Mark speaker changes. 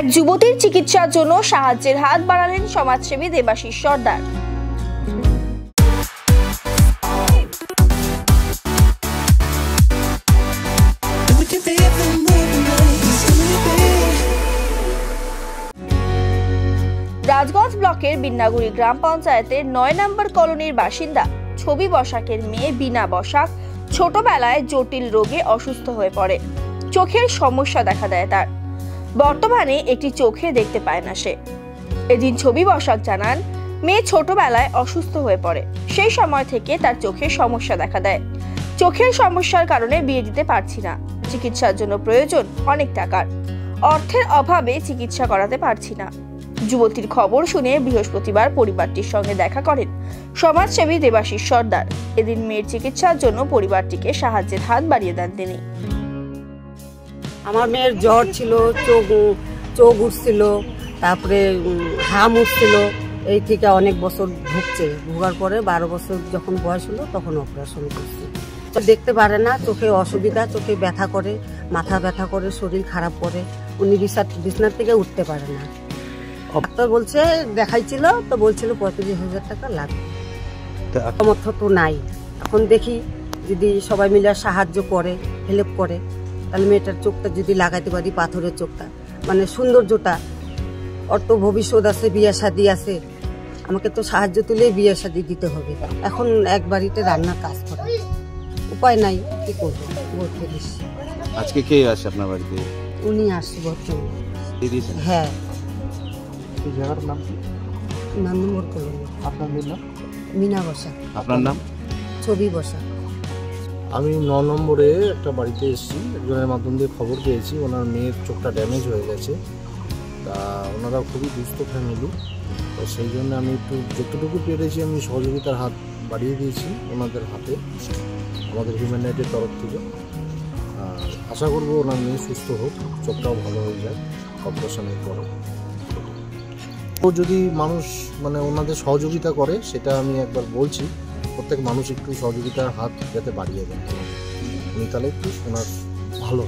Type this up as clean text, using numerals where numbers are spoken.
Speaker 1: এক যুবতীর চিকিৎসার জন্য সাহায্যের হাত বাড়ালেন সমাজসেবী দেবাশিস সর্দার। রাজগঞ্জ ব্লকের বিন্নাগুড়ি গ্রাম পঞ্চায়েতের ৯ নম্বর কলোনির বাসিন্দা ছবি বসাকের মেয়ে বিনা বসাক ছোটবেলায় জটিল রোগে অসুস্থ হয়ে পড়ে। চোখের সমস্যা দেখা দেয় তার। বর্তমানে একটি চোখে দেখতে পায় না সে। এদিন ছবি বসাক জানান, মেয়ে ছোটবেলায় অসুস্থ হয়ে পড়ে। সেই সময় থেকে তার চোখের সমস্যা দেখা দেয়। চোখের সমস্যার কারণে বিয়ে দিতে পারছি না। চিকিৎসার জন্য প্রয়োজন অনেক টাকার। অর্থের অভাবে চিকিৎসা করাতে পারছি না। যুবতীর খবর শুনে বৃহস্পতিবার পরিবারটির সঙ্গে দেখা করেন সমাজসেবী দেবাশিস সর্দার। এদিন মেয়ের চিকিৎসার জন্য পরিবারটিকে সাহায্যের হাত বাড়িয়ে দেন তিনি।
Speaker 2: আমার মেয়ের জ্বর ছিল, চোখ উঠছিল, তারপরে হাম উঠছিল। এই থেকে অনেক বছর ভোগার পরে 12 বছর যখন বয়স হলো তখন অপারেশন করছে। দেখতে পারে না, চোখে অসুবিধা, চোখে ব্যথা করে, মাথা ব্যথা করে, শরীর খারাপ করে। উনি বিছানার থেকে উঠতে পারে না। ডাক্তার বলছে, দেখাইছিল তো বলছিল 35,000 টাকা লাগবে। সামর্থ্য তো নাই। এখন দেখি যদি সবাই মিলে সাহায্য করে, হেল্প করে, তাহলে মেয়েটার চোখটা যদি লাগাইতে পারি, পাথরের চোখটা মানে সৌন্দর্যটা, ওর তো ভবিষ্যৎ আছে, বিয়ে শাদী আছে। আমাকে তো সাহায্য তুলে বিয়ে শাদী দিতে হবে। এখন এক বাড়িতে রান্নার কাজ করে, উপায় নাই, কি করবো বলতে দিচ্ছি।
Speaker 3: আজকে কে আসে আপনার বাড়িতে?
Speaker 2: উনি আসছে বর্তমানে। হ্যাঁ।
Speaker 3: এই জায়গার নাম কি?
Speaker 2: 9 নম্বর কলোনি।
Speaker 3: আপনার নাম?
Speaker 2: মিনা বসাক।
Speaker 3: আপনার নাম?
Speaker 2: ছবি বসাক।
Speaker 4: আমি 9 নম্বরে একটা বাড়িতে এসেছি, একজনের মাধ্যম দিয়ে খবর পেয়েছি ওনার মেয়ের চোখটা ড্যামেজ হয়ে গেছে। তা ওনারা খুবই দুস্থ ফ্যামিলি, তো সেই জন্য আমি একটু যতটুকু পেরেছি আমি সহযোগিতার হাত বাড়িয়ে দিয়েছি ওনাদের হাতে, আমাদের হিউম্যান রাইটের তরফ থেকে। আশা করবো ওনার মেয়ে সুস্থ হোক, চোখটাও ভালো হয়ে যায় অপারেশনের পরে। তো যদি মানুষ মানে ওনাদের সহযোগিতা করে, সেটা আমি একবার বলছি, প্রত্যেক মানুষ একটু সহযোগিতার হাত যাতে বাড়িয়ে দেন, উনি তাহলে একটু ওনার ভালো।